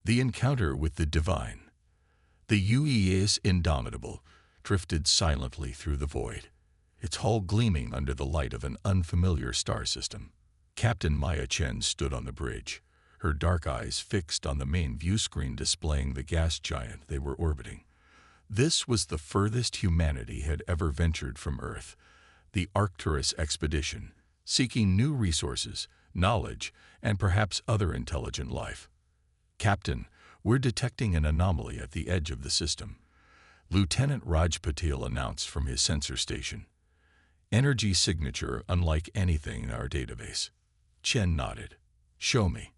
The encounter with the divine. The UES Indomitable drifted silently through the void, its hull gleaming under the light of an unfamiliar star system. Captain Maya Chen stood on the bridge, her dark eyes fixed on the main view screen displaying the gas giant they were orbiting. This was the furthest humanity had ever ventured from Earth, the Arcturus expedition, seeking new resources, knowledge, and perhaps other intelligent life. "Captain, we're detecting an anomaly at the edge of the system," Lieutenant Raj Patel announced from his sensor station. "Energy signature unlike anything in our database." Chen nodded. "Show me."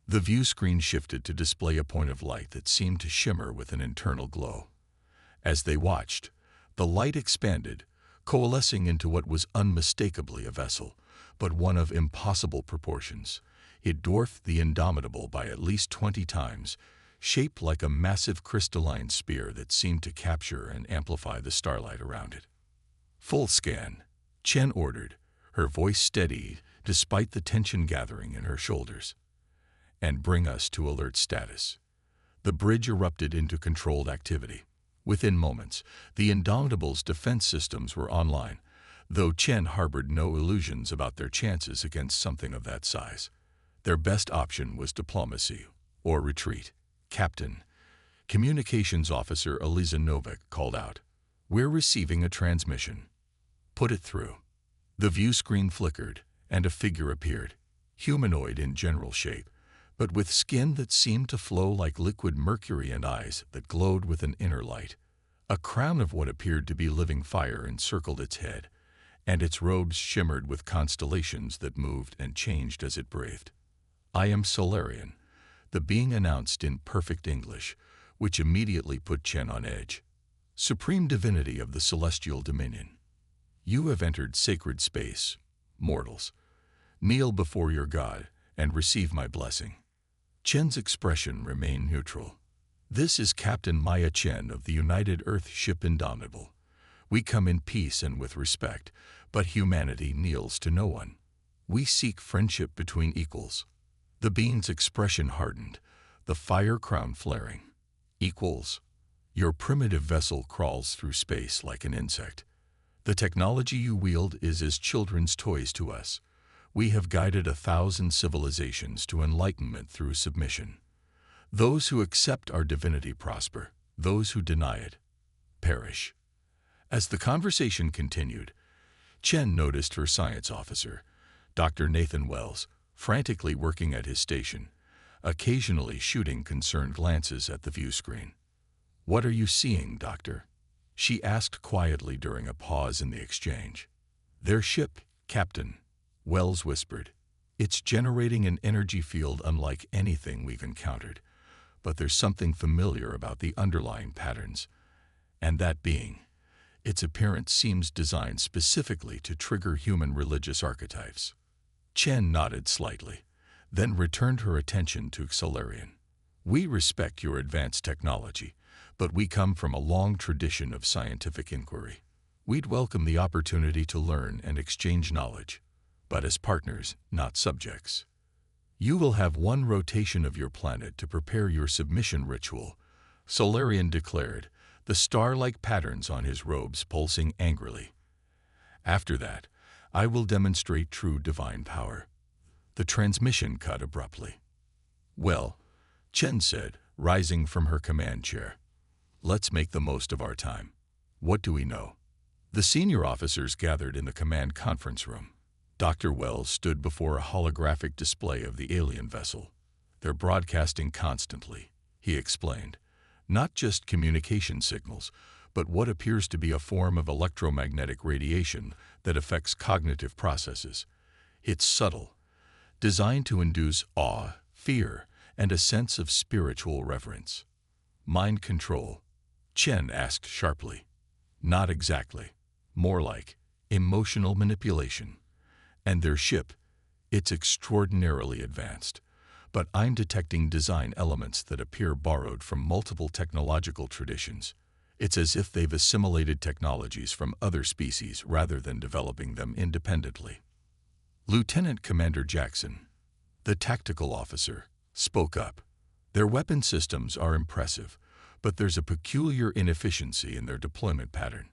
The view screen shifted to display a point of light that seemed to shimmer with an internal glow. As they watched, the light expanded, coalescing into what was unmistakably a vessel, but one of impossible proportions. It dwarfed the Indomitable by at least 20 times, shaped like a massive crystalline spear that seemed to capture and amplify the starlight around it. "Full scan," Chen ordered, her voice steady despite the tension gathering in her shoulders. "And bring us to alert status." The bridge erupted into controlled activity. Within moments, the Indomitable's defense systems were online, though Chen harbored no illusions about their chances against something of that size. Their best option was diplomacy or retreat. "Captain," Communications Officer Eliza Novak called out, "we're receiving a transmission." "Put it through." The view screen flickered, and a figure appeared, humanoid in general shape, but with skin that seemed to flow like liquid mercury and eyes that glowed with an inner light. A crown of what appeared to be living fire encircled its head, and its robes shimmered with constellations that moved and changed as it breathed. "I am Solarian," the being announced in perfect English, which immediately put Chen on edge. "Supreme divinity of the celestial dominion. You have entered sacred space, mortals. Kneel before your God and receive my blessing." Chen's expression remained neutral. "This is Captain Maya Chen of the United Earth ship Indomitable. We come in peace and with respect, but humanity kneels to no one. We seek friendship between equals." The being's expression hardened, the fire crown flaring. "Equals? Your primitive vessel crawls through space like an insect. The technology you wield is as children's toys to us. We have guided 1,000 civilizations to enlightenment through submission. Those who accept our divinity prosper, those who deny it perish." As the conversation continued, Chen noticed her science officer, Dr. Nathan Wells, frantically working at his station, occasionally shooting concerned glances at the view screen. "What are you seeing, Doctor?" she asked quietly during a pause in the exchange. "Their ship, Captain," Wells whispered. "It's generating an energy field unlike anything we've encountered, but there's something familiar about the underlying patterns. And that being, its appearance seems designed specifically to trigger human religious archetypes." Chen nodded slightly, then returned her attention to Solarian. "We respect your advanced technology, but we come from a long tradition of scientific inquiry. We'd welcome the opportunity to learn and exchange knowledge, but as partners, not subjects. You will have one rotation of your planet to prepare your submission ritual," Solarian declared, the star-like patterns on his robes pulsing angrily. "After that, I will demonstrate true divine power." The transmission cut abruptly. "Well," Chen said, rising from her command chair, "let's make the most of our time. What do we know?" The senior officers gathered in the command conference room. Dr. Wells stood before a holographic display of the alien vessel. "They're broadcasting constantly," he explained. "Not just communication signals, but what appears to be a form of electromagnetic radiation that affects cognitive processes. It's subtle, designed to induce awe, fear, and a sense of spiritual reverence." "Mind control?" Chen asked sharply. "Not exactly. More like emotional manipulation. And their ship, it's extraordinarily advanced, but I'm detecting design elements that appear borrowed from multiple technological traditions. It's as if they've assimilated technologies from other species rather than developing them independently." Lieutenant Commander Jackson, the tactical officer, spoke up. Their weapon systems are impressive, but there's a peculiar inefficiency in their deployment pattern.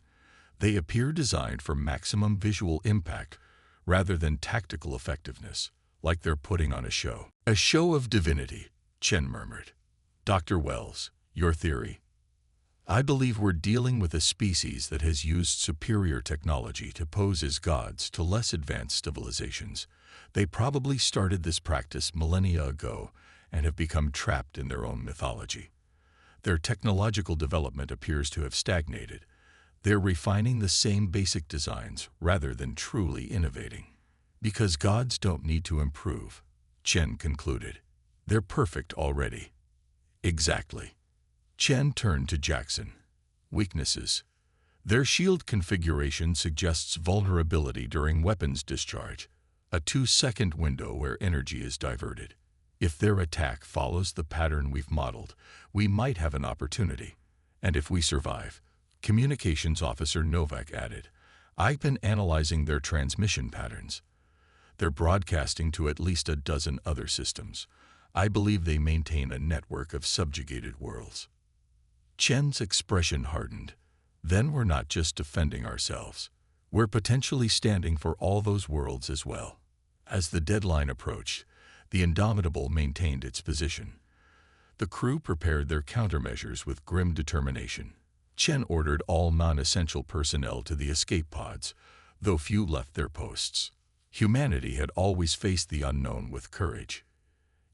They appear designed for maximum visual impact rather than tactical effectiveness, like they're putting on a show. A show of divinity, Chen murmured. Dr. Wells, your theory? I believe we're dealing with a species that has used superior technology to pose as gods to less advanced civilizations. They probably started this practice millennia ago and have become trapped in their own mythology. Their technological development appears to have stagnated. They're refining the same basic designs rather than truly innovating. Because gods don't need to improve, Chen concluded. They're perfect already. Exactly. Chen turned to Jackson. Weaknesses. Their shield configuration suggests vulnerability during weapons discharge, a 2-second window where energy is diverted. If their attack follows the pattern we've modeled, we might have an opportunity. And if we survive, Communications Officer Novak added, I've been analyzing their transmission patterns. They're broadcasting to at least a dozen other systems. I believe they maintain a network of subjugated worlds. Chen's expression hardened. Then we're not just defending ourselves. We're potentially standing for all those worlds as well. As the deadline approached, the Indomitable maintained its position. The crew prepared their countermeasures with grim determination. Chen ordered all non-essential personnel to the escape pods, though few left their posts. Humanity had always faced the unknown with courage.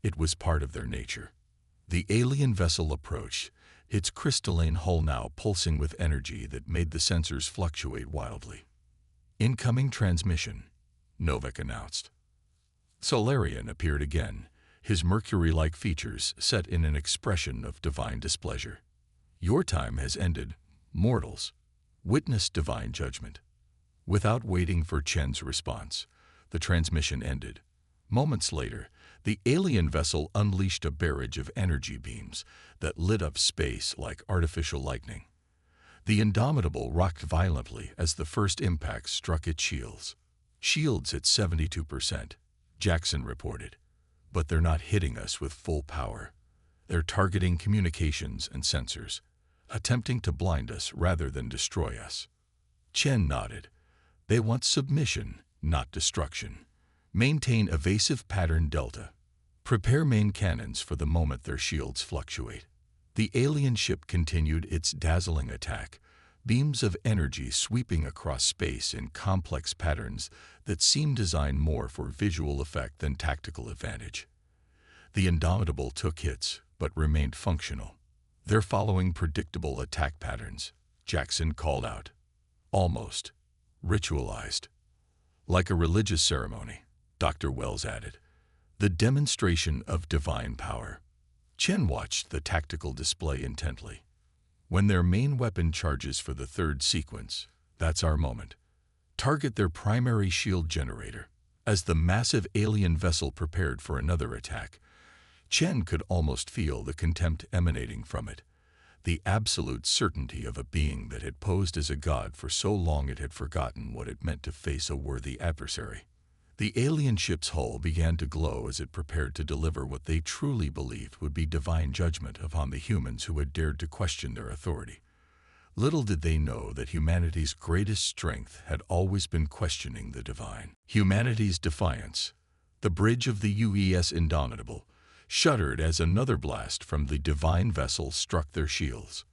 It was part of their nature. The alien vessel approached, its crystalline hull now pulsing with energy that made the sensors fluctuate wildly. Incoming transmission, Novak announced. Solarian appeared again, his mercury-like features set in an expression of divine displeasure. Your time has ended, mortals. Witness divine judgment. Without waiting for Chen's response, the transmission ended. Moments later, the alien vessel unleashed a barrage of energy beams that lit up space like artificial lightning. The Indomitable rocked violently as the first impact struck its shields. Shields at 72%, Jackson reported. But they're not hitting us with full power. They're targeting communications and sensors, attempting to blind us rather than destroy us. Chen nodded. They want submission, not destruction. Maintain evasive pattern delta. Prepare main cannons for the moment their shields fluctuate. The alien ship continued its dazzling attack, beams of energy sweeping across space in complex patterns that seemed designed more for visual effect than tactical advantage. The Indomitable took hits, but remained functional. They're following predictable attack patterns, Jackson called out. Almost. Ritualized. Like a religious ceremony, Dr. Wells added. The demonstration of divine power. Chen watched the tactical display intently. When their main weapon charges for the third sequence, that's our moment. Target their primary shield generator. As the massive alien vessel prepared for another attack, Chen could almost feel the contempt emanating from it, the absolute certainty of a being that had posed as a god for so long it had forgotten what it meant to face a worthy adversary. The alien ship's hull began to glow as it prepared to deliver what they truly believed would be divine judgment upon the humans who had dared to question their authority. Little did they know that humanity's greatest strength had always been questioning the divine. Humanity's defiance, the bridge of the UES Indomitable, shuddered as another blast from the divine vessel struck their shields.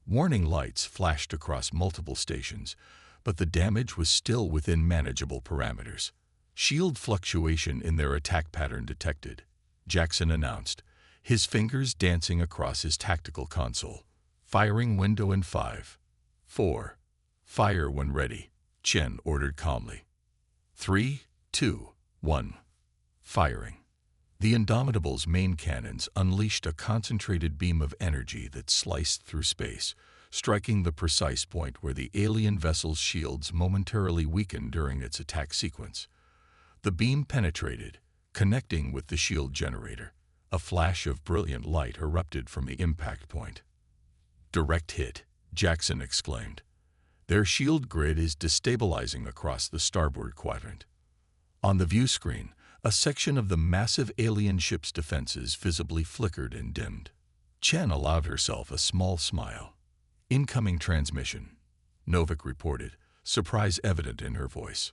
Warning lights flashed across multiple stations, but the damage was still within manageable parameters. Shield fluctuation in their attack pattern detected, Jackson announced, his fingers dancing across his tactical console. Firing window in 5, 4. Fire when ready, Chen ordered calmly. 3, 2, 1. Firing. The Indomitable's main cannons unleashed a concentrated beam of energy that sliced through space, striking the precise point where the alien vessel's shields momentarily weakened during its attack sequence. The beam penetrated, connecting with the shield generator. A flash of brilliant light erupted from the impact point. Direct hit, Jackson exclaimed. Their shield grid is destabilizing across the starboard quadrant. On the view screen, A section of the massive alien ship's defenses visibly flickered and dimmed. Chen allowed herself a small smile. "Incoming transmission," Novik reported, surprise evident in her voice.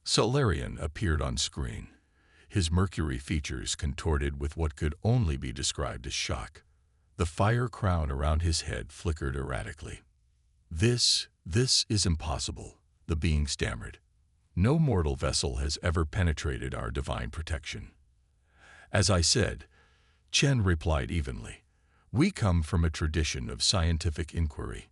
Solarian appeared on screen, his mercury features contorted with what could only be described as shock. The fire crown around his head flickered erratically. This is impossible," the being stammered. "No mortal vessel has ever penetrated our divine protection." "As I said," Chen replied evenly, "we come from a tradition of scientific inquiry.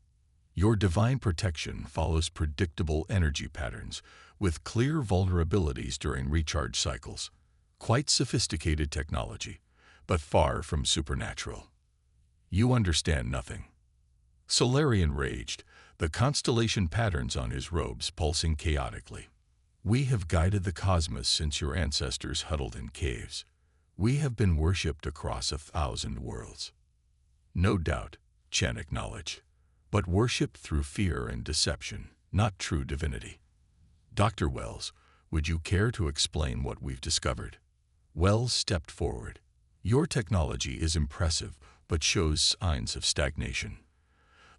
Your divine protection follows predictable energy patterns with clear vulnerabilities during recharge cycles. Quite sophisticated technology, but far from supernatural." "You understand nothing." Solarian raged, the constellation patterns on his robes pulsing chaotically. "We have guided the cosmos since your ancestors huddled in caves. We have been worshipped across 1,000 worlds." "No doubt," Chen acknowledged, "but worshipped through fear and deception, not true divinity." "Dr. Wells, would you care to explain what we've discovered?" Wells stepped forward. "Your technology is impressive, but shows signs of stagnation.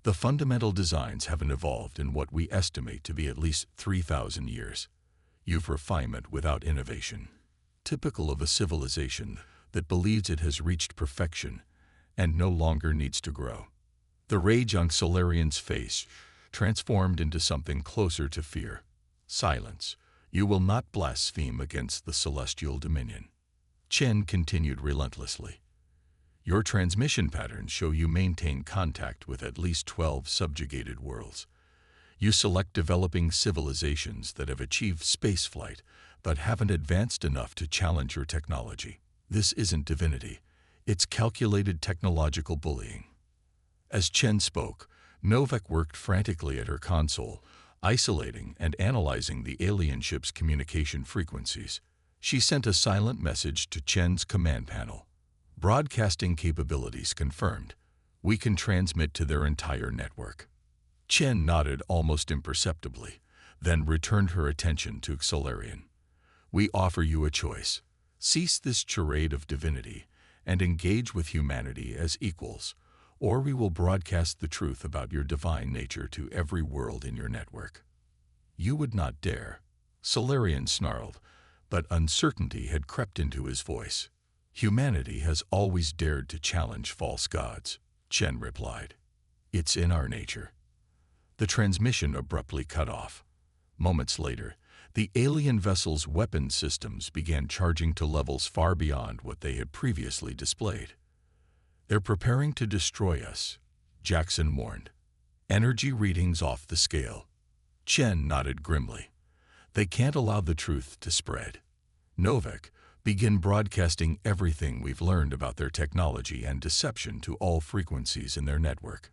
The fundamental designs haven't evolved in what we estimate to be at least 3,000 years. You've refinement without innovation, typical of a civilization that believes it has reached perfection and no longer needs to grow." The rage on Solarian's face transformed into something closer to fear. "Silence. You will not blaspheme against the celestial dominion." Chen continued relentlessly. "Your transmission patterns show you maintain contact with at least 12 subjugated worlds. You select developing civilizations that have achieved spaceflight but haven't advanced enough to challenge your technology. This isn't divinity. It's calculated technological bullying." As Chen spoke, Novik worked frantically at her console, isolating and analyzing the alien ship's communication frequencies. She sent a silent message to Chen's command panel. "Broadcasting capabilities confirmed. We can transmit to their entire network." Chen nodded almost imperceptibly, then returned her attention to Solarian. "We offer you a choice. Cease this charade of divinity and engage with humanity as equals, or we will broadcast the truth about your divine nature to every world in your network." "You would not dare," Solarian snarled, but uncertainty had crept into his voice. "Humanity has always dared to challenge false gods," Chen replied. "It's in our nature." The transmission abruptly cut off. Moments later, the alien vessel's weapon systems began charging to levels far beyond what they had previously displayed. "They're preparing to destroy us," Jackson warned. "Energy readings off the scale." Chen nodded grimly. "They can't allow the truth to spread. Novik, begin broadcasting everything we've learned about their technology and deception to all frequencies in their network.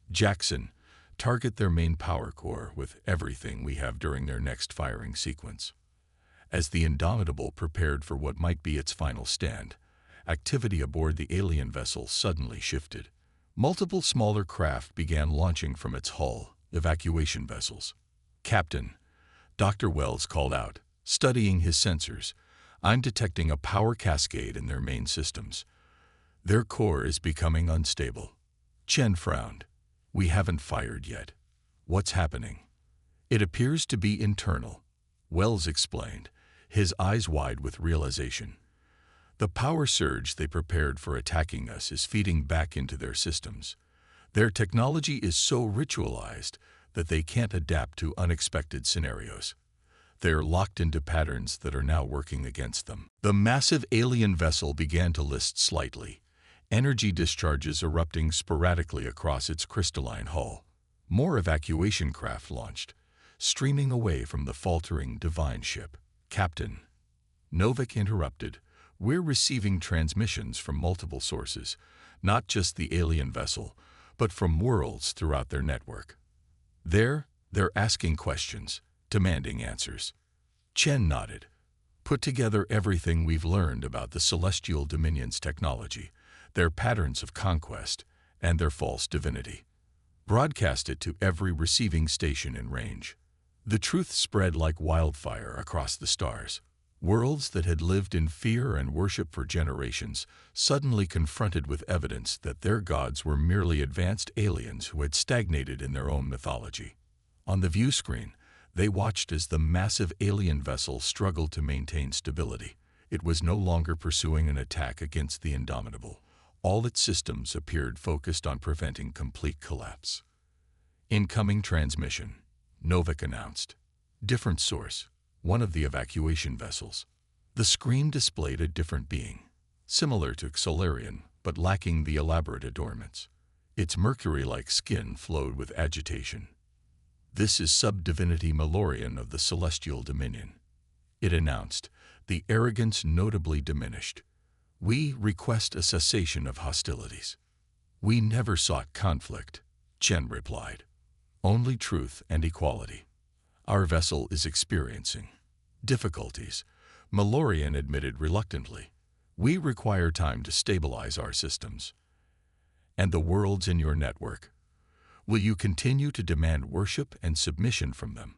Jackson, target their main power core with everything we have during their next firing sequence." As the Indomitable prepared for what might be its final stand, activity aboard the alien vessel suddenly shifted. Multiple smaller craft began launching from its hull, evacuation vessels. "Captain," Dr. Wells called out, studying his sensors, "I'm detecting a power cascade in their main systems. Their core is becoming unstable." Chen frowned. "We haven't fired yet. What's happening?" "It appears to be internal," Wells explained, his eyes wide with realization. "The power surge they prepared for attacking us is feeding back into their systems. Their technology is so ritualized that they can't adapt to unexpected scenarios. They're locked into patterns that are now working against them." The massive alien vessel began to list slightly, energy discharges erupting sporadically across its crystalline hull. More evacuation craft launched, streaming away from the faltering divine ship. "Captain," Novik interrupted, "we're receiving transmissions from multiple sources, not just the alien vessel, but from worlds throughout their network. They're asking questions, demanding answers." Chen nodded. "Put together everything we've learned about the Celestial Dominion's technology, their patterns of conquest, and their false divinity. Broadcast it to every receiving station in range." The truth spread like wildfire across the stars. Worlds that had lived in fear and worship for generations, suddenly confronted with evidence that their gods were merely advanced aliens who had stagnated in their own mythology. On the view screen, they watched as the massive alien vessel struggled to maintain stability. It was no longer pursuing an attack against the indomitable. All its systems appeared focused on preventing complete collapse. Incoming transmission, Novik announced. Different source, one of the evacuation vessels. The screen displayed a different being, similar to Solarian, but lacking the elaborate adornments. Its mercury-like skin flowed with agitation. This is sub-divinity Malorian of the Celestial Dominion. It announced, the arrogance notably diminished. We request a cessation of hostilities. We never sought conflict, Chen replied. Only truth and equality. Our vessel is experiencing difficulties, Malorian admitted reluctantly. We require time to stabilize our systems. And the worlds in your network. Will you continue to demand worship and submission from them?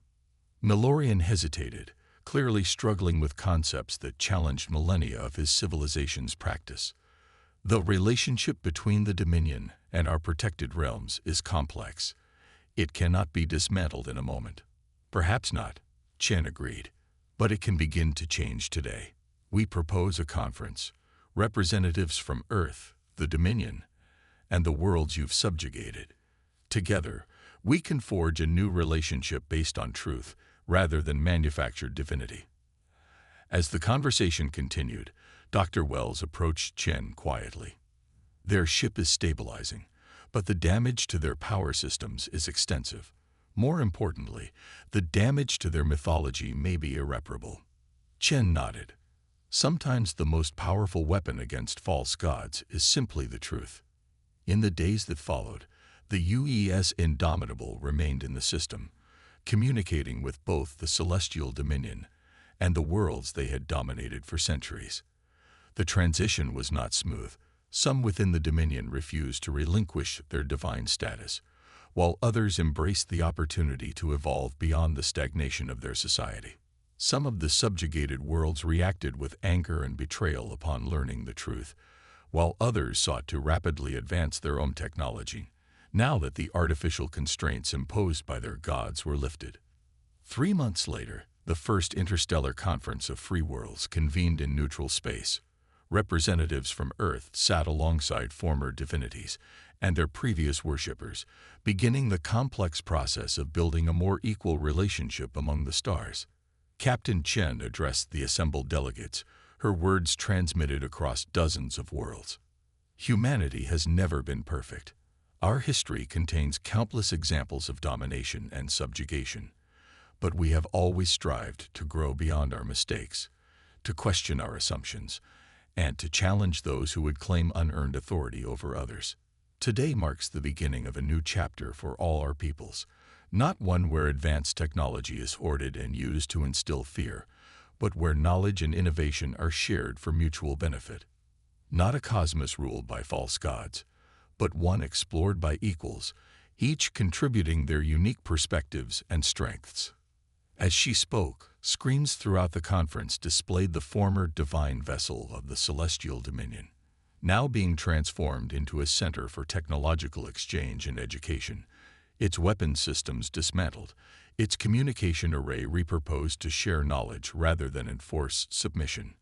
Malorian hesitated, clearly struggling with concepts that challenged millennia of his civilization's practice. The relationship between the Dominion and our protected realms is complex. It cannot be dismantled in a moment. Perhaps not, Chen agreed, but it can begin to change today. We propose a conference, representatives from Earth, the Dominion, and the worlds you've subjugated. Together, we can forge a new relationship based on truth rather than manufactured divinity. As the conversation continued, Dr. Wells approached Chen quietly. Their ship is stabilizing, but the damage to their power systems is extensive. More importantly, the damage to their mythology may be irreparable. Chen nodded. Sometimes the most powerful weapon against false gods is simply the truth. In the days that followed, the UES Indomitable remained in the system, communicating with both the Celestial Dominion and the worlds they had dominated for centuries. The transition was not smooth. Some within the Dominion refused to relinquish their divine status, while others embraced the opportunity to evolve beyond the stagnation of their society. Some of the subjugated worlds reacted with anger and betrayal upon learning the truth, while others sought to rapidly advance their own technology, now that the artificial constraints imposed by their gods were lifted. 3 months later, the first interstellar conference of free worlds convened in neutral space. Representatives from Earth sat alongside former divinities and their previous worshippers, beginning the complex process of building a more equal relationship among the stars. Captain Chen addressed the assembled delegates, her words transmitted across dozens of worlds. Humanity has never been perfect. Our history contains countless examples of domination and subjugation, but we have always strived to grow beyond our mistakes, to question our assumptions, and to challenge those who would claim unearned authority over others. Today marks the beginning of a new chapter for all our peoples, not one where advanced technology is hoarded and used to instill fear, but where knowledge and innovation are shared for mutual benefit. Not a cosmos ruled by false gods, but one explored by equals, each contributing their unique perspectives and strengths. As she spoke, screens throughout the conference displayed the former divine vessel of the Celestial Dominion, now being transformed into a center for technological exchange and education, its weapon systems dismantled, its communication array repurposed to share knowledge rather than enforce submission.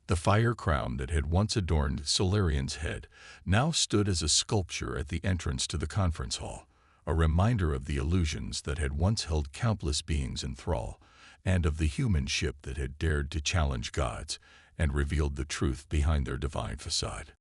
The fire crown that had once adorned Solarian's head now stood as a sculpture at the entrance to the conference hall, a reminder of the illusions that had once held countless beings in thrall, and of the human ship that had dared to challenge gods and revealed the truth behind their divine facade.